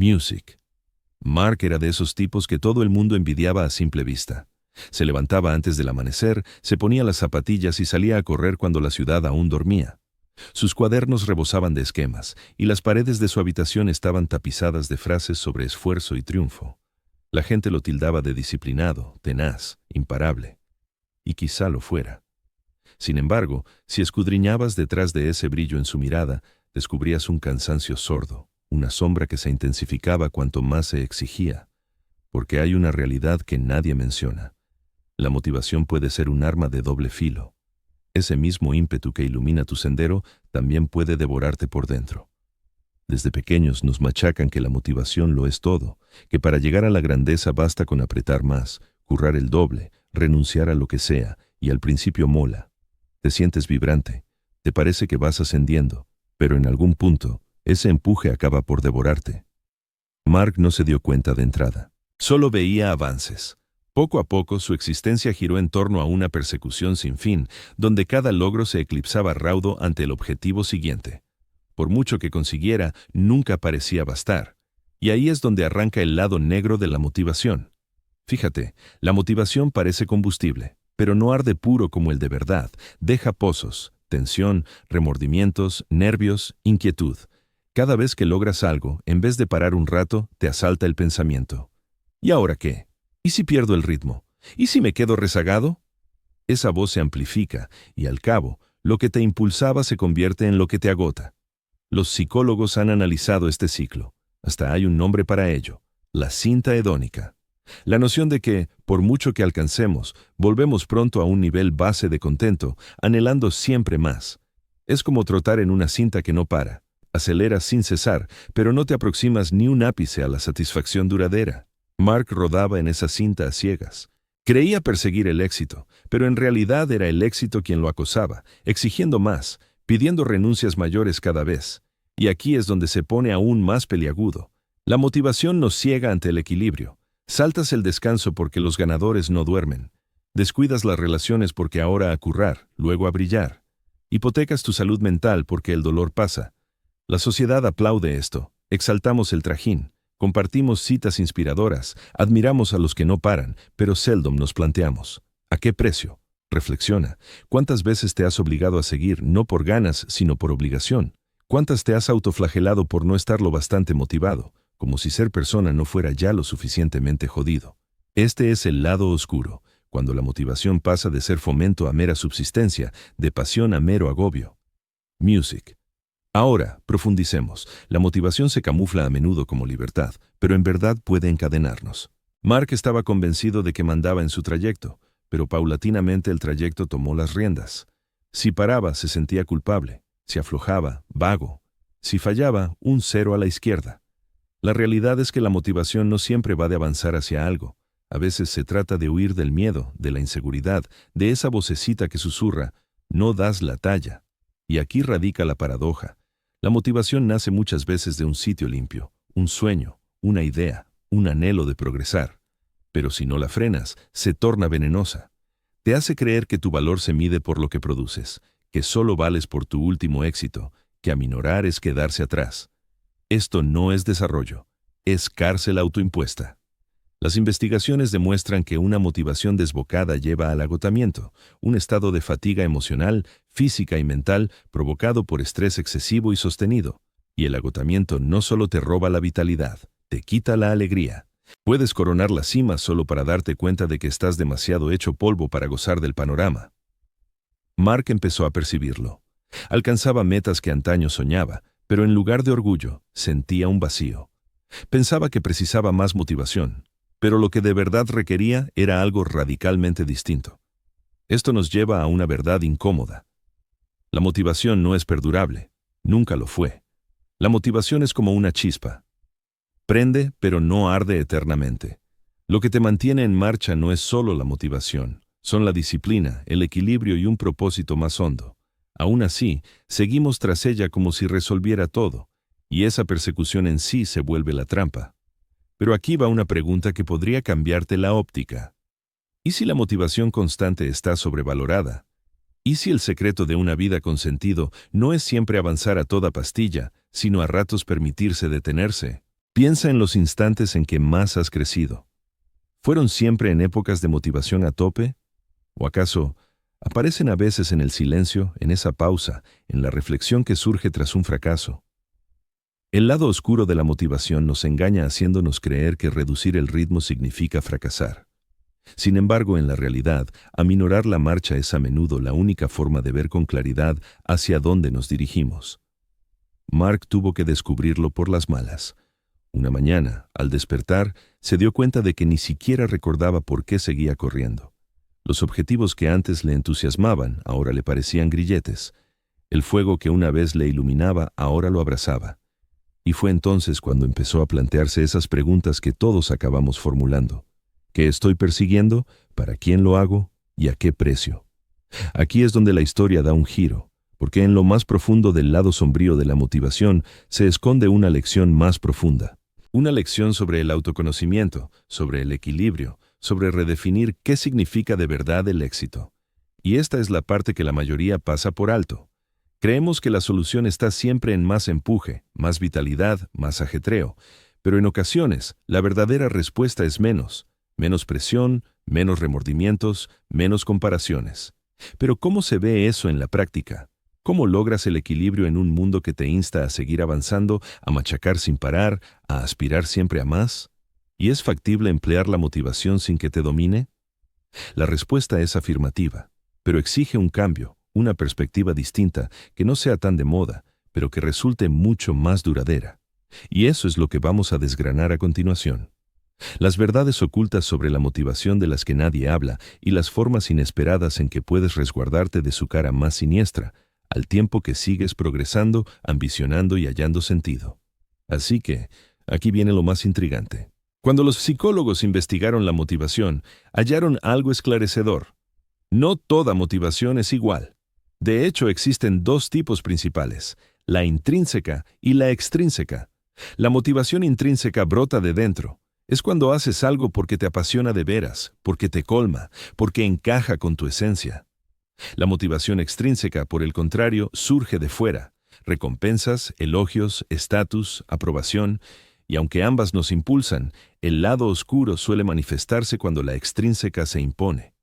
Music. Mark era de esos tipos que todo el mundo envidiaba a simple vista. Se levantaba antes del amanecer, se ponía las zapatillas y salía a correr cuando la ciudad aún dormía. Sus cuadernos rebosaban de esquemas, y las paredes de su habitación estaban tapizadas de frases sobre esfuerzo y triunfo. La gente lo tildaba de disciplinado, tenaz, imparable. Y quizá lo fuera. Sin embargo, si escudriñabas detrás de ese brillo en su mirada, descubrías un cansancio sordo, una sombra que se intensificaba cuanto más se exigía. Porque hay una realidad que nadie menciona. La motivación puede ser un arma de doble filo. Ese mismo ímpetu que ilumina tu sendero también puede devorarte por dentro. Desde pequeños nos machacan que la motivación lo es todo, que para llegar a la grandeza basta con apretar más, currar el doble, renunciar a lo que sea, y al principio mola. Te sientes vibrante, te parece que vas ascendiendo, pero en algún punto, ese empuje acaba por devorarte. Mark no se dio cuenta de entrada. Solo veía avances. Poco a poco su existencia giró en torno a una persecución sin fin, donde cada logro se eclipsaba raudo ante el objetivo siguiente. Por mucho que consiguiera, nunca parecía bastar. Y ahí es donde arranca el lado negro de la motivación. Fíjate, la motivación parece combustible, pero no arde puro como el de verdad. Deja pozos, tensión, remordimientos, nervios, inquietud. Cada vez que logras algo, en vez de parar un rato, te asalta el pensamiento. ¿Y ahora qué? ¿Y si pierdo el ritmo? ¿Y si me quedo rezagado? Esa voz se amplifica y, al cabo, lo que te impulsaba se convierte en lo que te agota. Los psicólogos han analizado este ciclo. Hasta hay un nombre para ello: la cinta hedónica. La noción de que, por mucho que alcancemos, volvemos pronto a un nivel base de contento, anhelando siempre más. Es como trotar en una cinta que no para. Aceleras sin cesar, pero no te aproximas ni un ápice a la satisfacción duradera. Mark rodaba en esa cinta a ciegas. Creía perseguir el éxito, pero en realidad era el éxito quien lo acosaba, exigiendo más, pidiendo renuncias mayores cada vez. Y aquí es donde se pone aún más peliagudo. La motivación nos ciega ante el equilibrio. Saltas el descanso porque los ganadores no duermen. Descuidas las relaciones porque ahora a currar, luego a brillar. Hipotecas tu salud mental porque el dolor pasa. La sociedad aplaude esto. Exaltamos el trajín. Compartimos citas inspiradoras, admiramos a los que no paran, pero seldom nos planteamos: ¿a qué precio? Reflexiona. ¿Cuántas veces te has obligado a seguir, no por ganas, sino por obligación? ¿Cuántas te has autoflagelado por no estar lo bastante motivado, como si ser persona no fuera ya lo suficientemente jodido? Este es el lado oscuro, cuando la motivación pasa de ser fomento a mera subsistencia, de pasión a mero agobio. Music. Ahora, profundicemos. La motivación se camufla a menudo como libertad, pero en verdad puede encadenarnos. Mark estaba convencido de que mandaba en su trayecto, pero paulatinamente el trayecto tomó las riendas. Si paraba, se sentía culpable. Si aflojaba, vago. Si fallaba, un cero a la izquierda. La realidad es que la motivación no siempre va de avanzar hacia algo. A veces se trata de huir del miedo, de la inseguridad, de esa vocecita que susurra: no das la talla. Y aquí radica la paradoja. La motivación nace muchas veces de un sitio limpio, un sueño, una idea, un anhelo de progresar. Pero si no la frenas, se torna venenosa. Te hace creer que tu valor se mide por lo que produces, que solo vales por tu último éxito, que aminorar es quedarse atrás. Esto no es desarrollo, es cárcel autoimpuesta. Las investigaciones demuestran que una motivación desbocada lleva al agotamiento, un estado de fatiga emocional, física y mental provocado por estrés excesivo y sostenido. Y el agotamiento no solo te roba la vitalidad, te quita la alegría. Puedes coronar la cima solo para darte cuenta de que estás demasiado hecho polvo para gozar del panorama. Mark empezó a percibirlo. Alcanzaba metas que antaño soñaba, pero en lugar de orgullo, sentía un vacío. Pensaba que precisaba más motivación. Pero lo que de verdad requería era algo radicalmente distinto. Esto nos lleva a una verdad incómoda. La motivación no es perdurable, nunca lo fue. La motivación es como una chispa. Prende, pero no arde eternamente. Lo que te mantiene en marcha no es solo la motivación, son la disciplina, el equilibrio y un propósito más hondo. Aún así, seguimos tras ella como si resolviera todo, y esa persecución en sí se vuelve la trampa. Pero aquí va una pregunta que podría cambiarte la óptica. ¿Y si la motivación constante está sobrevalorada? ¿Y si el secreto de una vida con sentido no es siempre avanzar a toda pastilla, sino a ratos permitirse detenerse? Piensa en los instantes en que más has crecido. ¿Fueron siempre en épocas de motivación a tope? ¿O acaso aparecen a veces en el silencio, en esa pausa, en la reflexión que surge tras un fracaso? El lado oscuro de la motivación nos engaña haciéndonos creer que reducir el ritmo significa fracasar. Sin embargo, en la realidad, aminorar la marcha es a menudo la única forma de ver con claridad hacia dónde nos dirigimos. Mark tuvo que descubrirlo por las malas. Una mañana, al despertar, se dio cuenta de que ni siquiera recordaba por qué seguía corriendo. Los objetivos que antes le entusiasmaban ahora le parecían grilletes. El fuego que una vez le iluminaba ahora lo abrazaba. Y fue entonces cuando empezó a plantearse esas preguntas que todos acabamos formulando. ¿Qué estoy persiguiendo? ¿Para quién lo hago? ¿Y a qué precio? Aquí es donde la historia da un giro, porque en lo más profundo del lado sombrío de la motivación se esconde una lección más profunda. Una lección sobre el autoconocimiento, sobre el equilibrio, sobre redefinir qué significa de verdad el éxito. Y esta es la parte que la mayoría pasa por alto. Creemos que la solución está siempre en más empuje, más vitalidad, más ajetreo, pero en ocasiones la verdadera respuesta es menos presión, menos remordimientos, menos comparaciones. Pero ¿cómo se ve eso en la práctica? ¿Cómo logras el equilibrio en un mundo que te insta a seguir avanzando, a machacar sin parar, a aspirar siempre a más? ¿Y es factible emplear la motivación sin que te domine? La respuesta es afirmativa, pero exige un cambio, una perspectiva distinta, que no sea tan de moda, pero que resulte mucho más duradera. Y eso es lo que vamos a desgranar a continuación. Las verdades ocultas sobre la motivación de las que nadie habla y las formas inesperadas en que puedes resguardarte de su cara más siniestra, al tiempo que sigues progresando, ambicionando y hallando sentido. Así que, aquí viene lo más intrigante. Cuando los psicólogos investigaron la motivación, hallaron algo esclarecedor. No toda motivación es igual. De hecho, existen dos tipos principales, la intrínseca y la extrínseca. La motivación intrínseca brota de dentro. Es cuando haces algo porque te apasiona de veras, porque te colma, porque encaja con tu esencia. La motivación extrínseca, por el contrario, surge de fuera. Recompensas, elogios, estatus, aprobación, y aunque ambas nos impulsan, el lado oscuro suele manifestarse cuando la extrínseca se impone.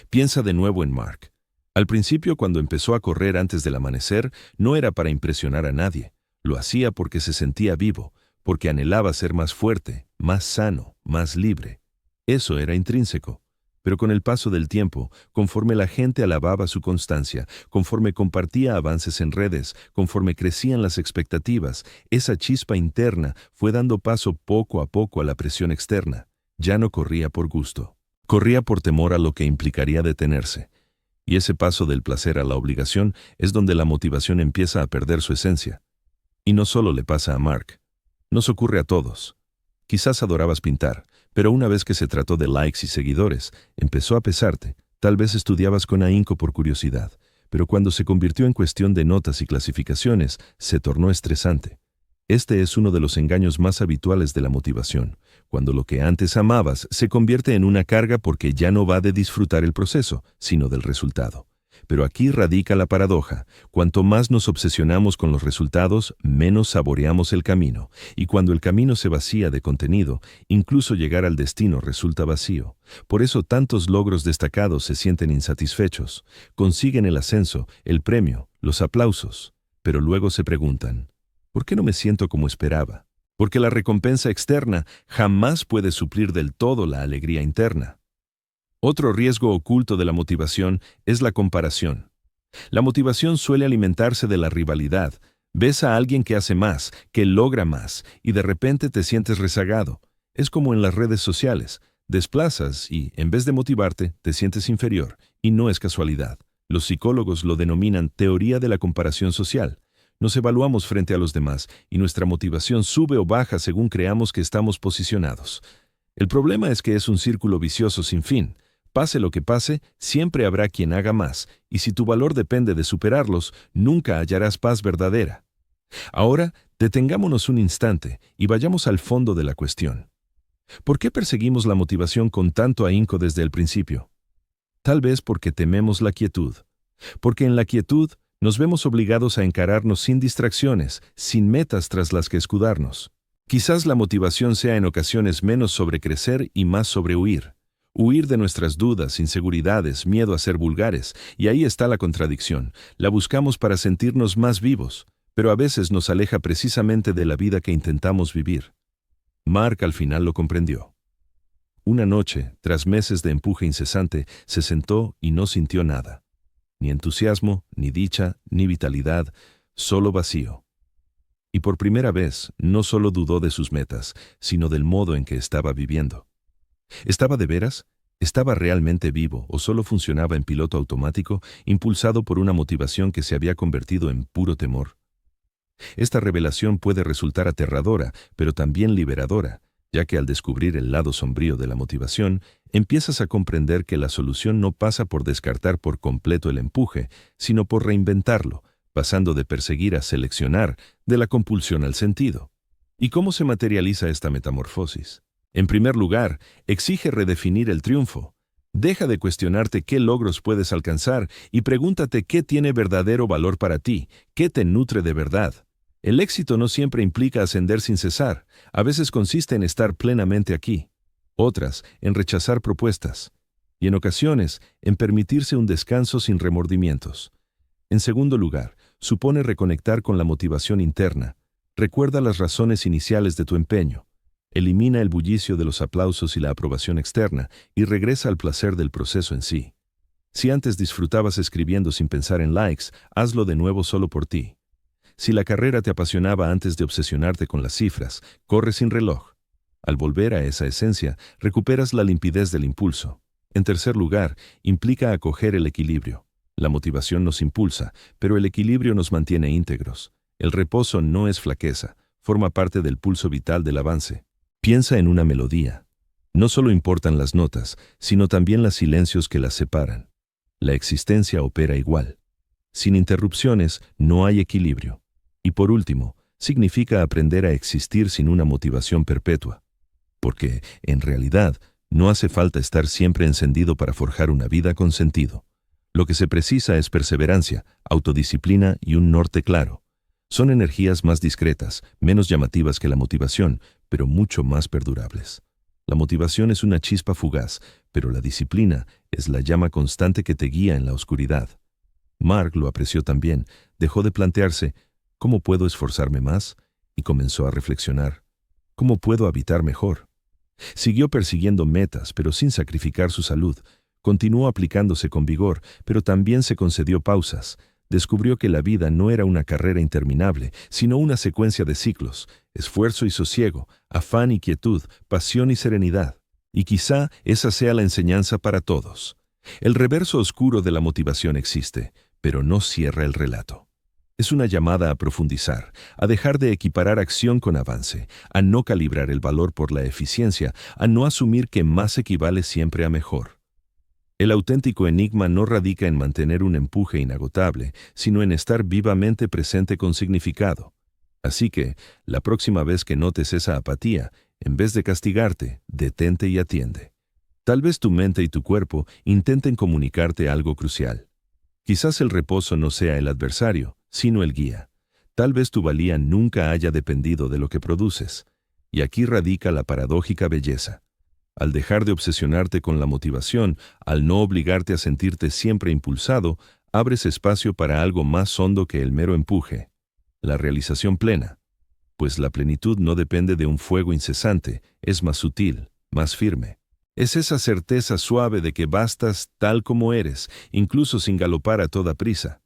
Piensa de nuevo en Mark. Al principio, cuando empezó a correr antes del amanecer, no era para impresionar a nadie. Lo hacía porque se sentía vivo, porque anhelaba ser más fuerte, más sano, más libre. Eso era intrínseco. Pero con el paso del tiempo, conforme la gente alababa su constancia, conforme compartía avances en redes, conforme crecían las expectativas, esa chispa interna fue dando paso poco a poco a la presión externa. Ya no corría por gusto. Corría por temor a lo que implicaría detenerse. Y ese paso del placer a la obligación es donde la motivación empieza a perder su esencia. Y no solo le pasa a Mark. Nos ocurre a todos. Quizás adorabas pintar, pero una vez que se trató de likes y seguidores, empezó a pesarte. Tal vez estudiabas con ahínco por curiosidad, pero cuando se convirtió en cuestión de notas y clasificaciones, se tornó estresante. Este es uno de los engaños más habituales de la motivación, cuando lo que antes amabas se convierte en una carga porque ya no va de disfrutar el proceso, sino del resultado. Pero aquí radica la paradoja. Cuanto más nos obsesionamos con los resultados, menos saboreamos el camino. Y cuando el camino se vacía de contenido, incluso llegar al destino resulta vacío. Por eso tantos logros destacados se sienten insatisfechos. Consiguen el ascenso, el premio, los aplausos. Pero luego se preguntan, ¿por qué no me siento como esperaba? Porque la recompensa externa jamás puede suplir del todo la alegría interna. Otro riesgo oculto de la motivación es la comparación. La motivación suele alimentarse de la rivalidad. Ves a alguien que hace más, que logra más, y de repente te sientes rezagado. Es como en las redes sociales. Desplazas y, en vez de motivarte, te sientes inferior. Y no es casualidad. Los psicólogos lo denominan teoría de la comparación social. Nos evaluamos frente a los demás, y nuestra motivación sube o baja según creamos que estamos posicionados. El problema es que es un círculo vicioso sin fin. Pase lo que pase, siempre habrá quien haga más, y si tu valor depende de superarlos, nunca hallarás paz verdadera. Ahora, detengámonos un instante y vayamos al fondo de la cuestión. ¿Por qué perseguimos la motivación con tanto ahínco desde el principio? Tal vez porque tememos la quietud. Porque en la quietud nos vemos obligados a encararnos sin distracciones, sin metas tras las que escudarnos. Quizás la motivación sea en ocasiones menos sobre crecer y más sobre huir. Huir de nuestras dudas, inseguridades, miedo a ser vulgares, y ahí está la contradicción. La buscamos para sentirnos más vivos, pero a veces nos aleja precisamente de la vida que intentamos vivir. Mark al final lo comprendió. Una noche, tras meses de empuje incesante, se sentó y no sintió nada. Ni entusiasmo, ni dicha, ni vitalidad, solo vacío. Y por primera vez, no solo dudó de sus metas, sino del modo en que estaba viviendo. ¿Estaba de veras? ¿Estaba realmente vivo o solo funcionaba en piloto automático, impulsado por una motivación que se había convertido en puro temor? Esta revelación puede resultar aterradora, pero también liberadora, ya que al descubrir el lado sombrío de la motivación, empiezas a comprender que la solución no pasa por descartar por completo el empuje, sino por reinventarlo, pasando de perseguir a seleccionar, de la compulsión al sentido. ¿Y cómo se materializa esta metamorfosis? En primer lugar, exige redefinir el triunfo. Deja de cuestionarte qué logros puedes alcanzar y pregúntate qué tiene verdadero valor para ti, qué te nutre de verdad. El éxito no siempre implica ascender sin cesar, a veces consiste en estar plenamente aquí. Otras, en rechazar propuestas. Y en ocasiones, en permitirse un descanso sin remordimientos. En segundo lugar, supone reconectar con la motivación interna. Recuerda las razones iniciales de tu empeño. Elimina el bullicio de los aplausos y la aprobación externa y regresa al placer del proceso en sí. Si antes disfrutabas escribiendo sin pensar en likes, hazlo de nuevo solo por ti. Si la carrera te apasionaba antes de obsesionarte con las cifras, corre sin reloj. Al volver a esa esencia, recuperas la limpidez del impulso. En tercer lugar, implica acoger el equilibrio. La motivación nos impulsa, pero el equilibrio nos mantiene íntegros. El reposo no es flaqueza, forma parte del pulso vital del avance. Piensa en una melodía. No solo importan las notas, sino también los silencios que las separan. La existencia opera igual. Sin interrupciones, no hay equilibrio. Y por último, significa aprender a existir sin una motivación perpetua. Porque, en realidad, no hace falta estar siempre encendido para forjar una vida con sentido. Lo que se precisa es perseverancia, autodisciplina y un norte claro. Son energías más discretas, menos llamativas que la motivación, pero mucho más perdurables. La motivación es una chispa fugaz, pero la disciplina es la llama constante que te guía en la oscuridad. Mark lo apreció también, dejó de plantearse, ¿cómo puedo esforzarme más? Y comenzó a reflexionar, ¿cómo puedo habitar mejor? Siguió persiguiendo metas, pero sin sacrificar su salud. Continuó aplicándose con vigor, pero también se concedió pausas. Descubrió que la vida no era una carrera interminable, sino una secuencia de ciclos, esfuerzo y sosiego, afán y quietud, pasión y serenidad. Y quizá esa sea la enseñanza para todos. El reverso oscuro de la motivación existe, pero no cierra el relato. Es una llamada a profundizar, a dejar de equiparar acción con avance, a no calibrar el valor por la eficiencia, a no asumir que más equivale siempre a mejor. El auténtico enigma no radica en mantener un empuje inagotable, sino en estar vivamente presente con significado. Así que, la próxima vez que notes esa apatía, en vez de castigarte, detente y atiende. Tal vez tu mente y tu cuerpo intenten comunicarte algo crucial. Quizás el reposo no sea el adversario, sino el guía. Tal vez tu valía nunca haya dependido de lo que produces. Y aquí radica la paradójica belleza. Al dejar de obsesionarte con la motivación, al no obligarte a sentirte siempre impulsado, abres espacio para algo más hondo que el mero empuje. La realización plena. Pues la plenitud no depende de un fuego incesante, es más sutil, más firme. Es esa certeza suave de que bastas tal como eres, incluso sin galopar a toda prisa.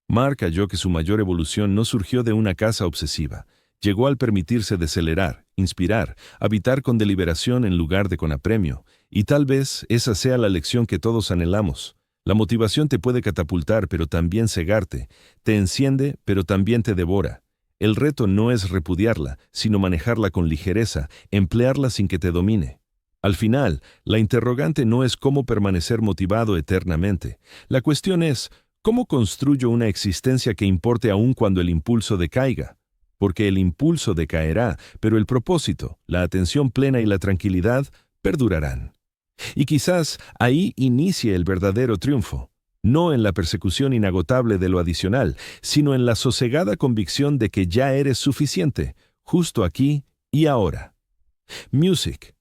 Mark halló que su mayor evolución no surgió de una caza obsesiva. Llegó al permitirse decelerar, inspirar, habitar con deliberación en lugar de con apremio, y tal vez esa sea la lección que todos anhelamos. La motivación te puede catapultar, pero también cegarte, te enciende, pero también te devora. El reto no es repudiarla, sino manejarla con ligereza, emplearla sin que te domine. Al final, la interrogante no es cómo permanecer motivado eternamente. La cuestión es, ¿cómo construyo una existencia que importe aún cuando el impulso decaiga? Porque el impulso decaerá, pero el propósito, la atención plena y la tranquilidad perdurarán. Y quizás ahí inicie el verdadero triunfo, no en la persecución inagotable de lo adicional, sino en la sosegada convicción de que ya eres suficiente, justo aquí Y ahora, Music,